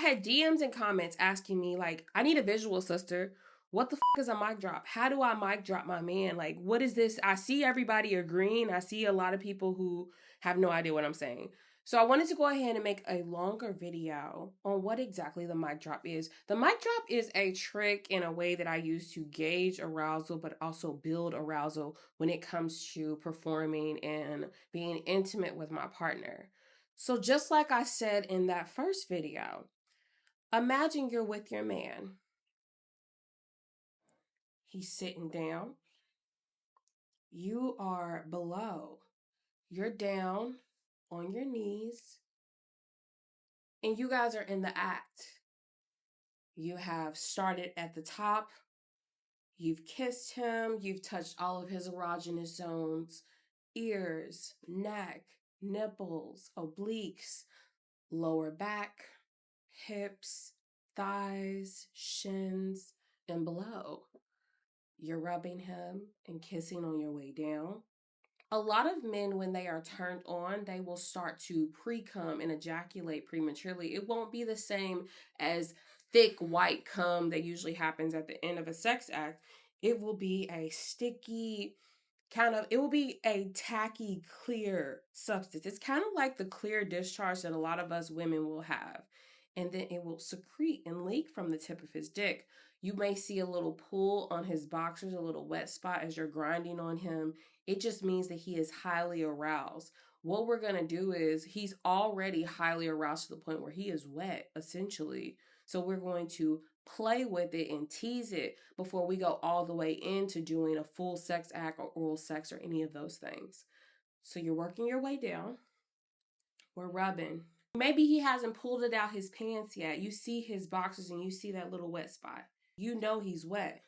had DMs and comments asking me, like, I need a visual, sister. What the is a mic drop? How do I mic drop my man? Like, what is this? I see everybody agreeing. I see a lot of people who have no idea what I'm saying. So I wanted to go ahead and make a longer video on what exactly the mic drop is. The mic drop is a trick in a way that I use to gauge arousal, but also build arousal when it comes to performing and being intimate with my partner. So just like I said in that first video, imagine you're with your man. He's sitting down. You are below. You're down on your knees. And you guys are in the act. You have started at the top. You've kissed him. You've touched all of his erogenous zones, ears, neck, nipples, obliques, lower back, hips, thighs, shins, and below. You're rubbing him and kissing on your way down. A lot of men, when they are turned on, they will start to pre-cum and ejaculate prematurely. It won't be the same as thick white cum that usually happens at the end of a sex act. It will be a sticky, it will be a tacky, clear substance. It's kind of like the clear discharge that a lot of us women will have. And then it will secrete and leak from the tip of his dick. You may see a little pull on his boxers, a little wet spot as you're grinding on him. It just means that he is highly aroused. What we're going to do is he's already highly aroused to the point where he is wet, essentially. So we're going to play with it and tease it before we go all the way into doing a full sex act or oral sex or any of those things. So you're working your way down. We're rubbing. Maybe he hasn't pulled it out his pants yet. You see his boxers and you see that little wet spot. You know he's wet.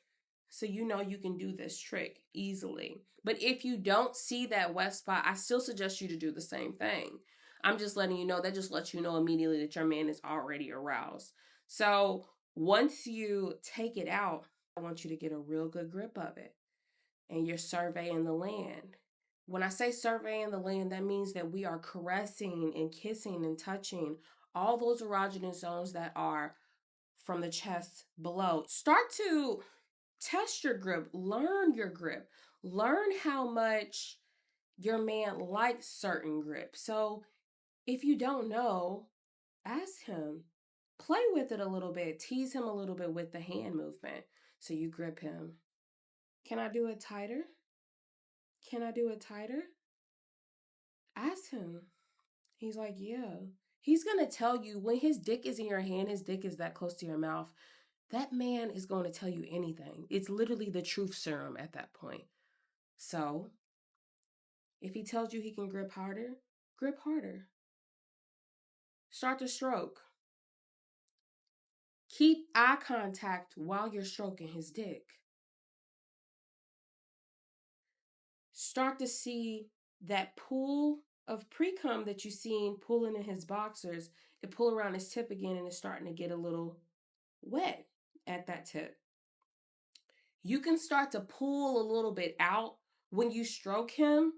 So you know you can do this trick easily. But if you don't see that wet spot, I still suggest you to do the same thing. I'm just letting you know, that just lets you know immediately that your man is already aroused. So once you take it out, I want you to get a real good grip of it. And you're surveying the land. When I say surveying the land, that means that we are caressing and kissing and touching all those erogenous zones that are from the chest below. Start to test your grip, learn your grip, learn how much your man likes certain grips. So if you don't know, ask him, play with it a little bit, tease him a little bit with the hand movement. So you grip him. Can I do it tighter? Can I do it tighter? Ask him. He's like, yeah. He's going to tell you when his dick is in your hand, his dick is that close to your mouth. That man is going to tell you anything. It's literally the truth serum at that point. So if he tells you he can grip harder, grip harder. Start to stroke. Keep eye contact while you're stroking his dick. Start to see that pool of pre-cum that you've seen pulling in his boxers. It pull around his tip again and it's starting to get a little wet at that tip. You can start to pull a little bit out when you stroke him.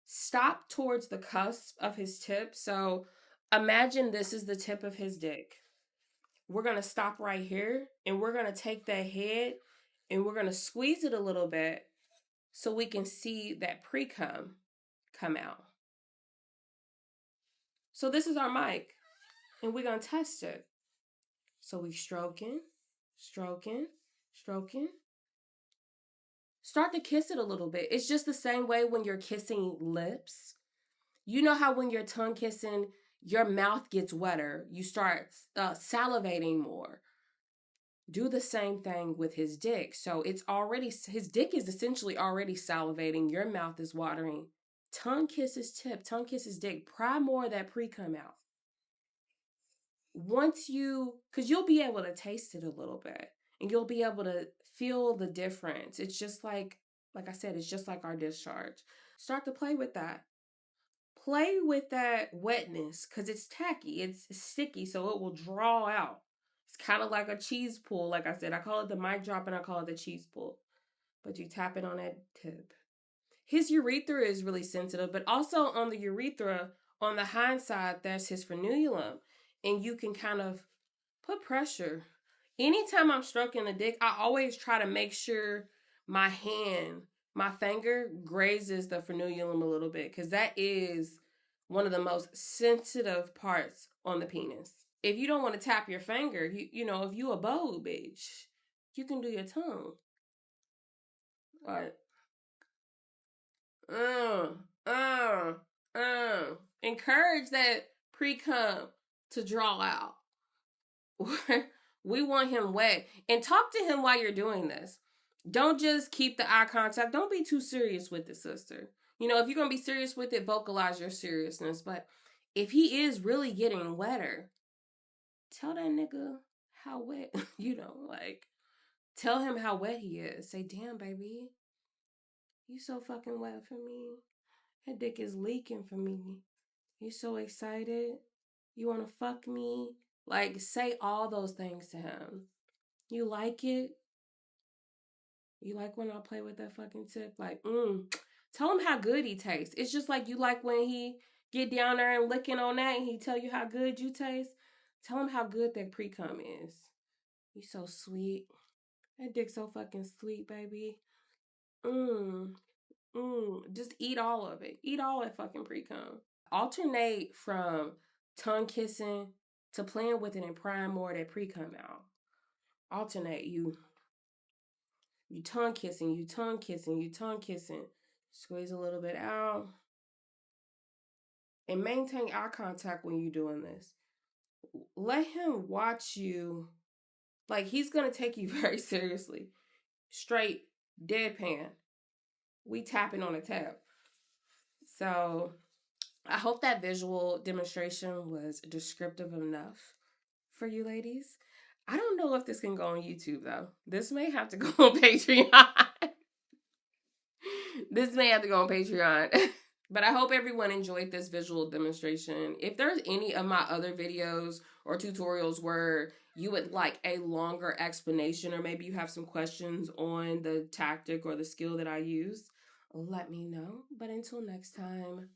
Stop towards the cusp of his tip. So imagine this is the tip of his dick. We're going to stop right here and we're going to take that head and we're going to squeeze it a little bit so we can see that pre-cum come out. So this is our mic and we're going to test it. So we stroking, stroking, stroking. Start to kiss it a little bit. It's just the same way when you're kissing lips. You know how when you're tongue kissing, your mouth gets wetter. You start salivating more. Do the same thing with his dick. So it's already, his dick is essentially already salivating. Your mouth is watering. Tongue kiss his tip, tongue kiss his dick. Pry more of that pre-cum out. Once because you'll be able to taste it a little bit. And you'll be able to feel the difference. It's just like I said, it's just like our discharge. Start to play with that. Play with that wetness because it's tacky. It's sticky, so it will draw out. It's kind of like a cheese pull. Like I said, I call it the mic drop and I call it the cheese pull. But you tap it on that tip. His urethra is really sensitive, but also on the urethra, on the hind side, there's his frenulum. And you can kind of Put pressure. Anytime I'm stroking the dick, I always try to make sure my hand, my finger grazes the frenulum a little bit, because that is one of the most sensitive parts on the penis. If you don't want to tap your finger, if you a bold bitch, you can do your tongue. Like, uh, uh, encourage that pre-cum to draw out. We want him wet. And talk to him while you're doing this. Don't just keep the eye contact. Don't be too serious with it, sister. If you're going to be serious with it, vocalize your seriousness. But if he is really getting wetter, tell that nigga how wet, tell him how wet he is. Say, damn, baby, you so fucking wet for me. That dick is leaking for me. You so excited. You want to fuck me? Say all those things to him. You like it? You like when I play with that fucking tip? Tell him how good he tastes. It's just like you like when he get down there and licking on that and he tell you how good you taste. Tell him how good that pre-cum is. You so sweet. That dick so fucking sweet, baby. Just eat all of it. Eat all that fucking pre-cum. Alternate from tongue kissing to playing with it and prying more of that pre-cum out. Alternate. You tongue kissing, you tongue kissing, you tongue kissing. Squeeze a little bit out. And maintain eye contact when you're doing this. Let him watch you. He's going to take you very seriously. Straight, deadpan. We tapping on a tap. So I hope that visual demonstration was descriptive enough for you ladies. I don't know if this can go on YouTube though. This may have to go on Patreon. But I hope everyone enjoyed this visual demonstration. If there's any of my other videos or tutorials where you would like a longer explanation, or maybe you have some questions on the tactic or the skill that I use, let me know. But until next time.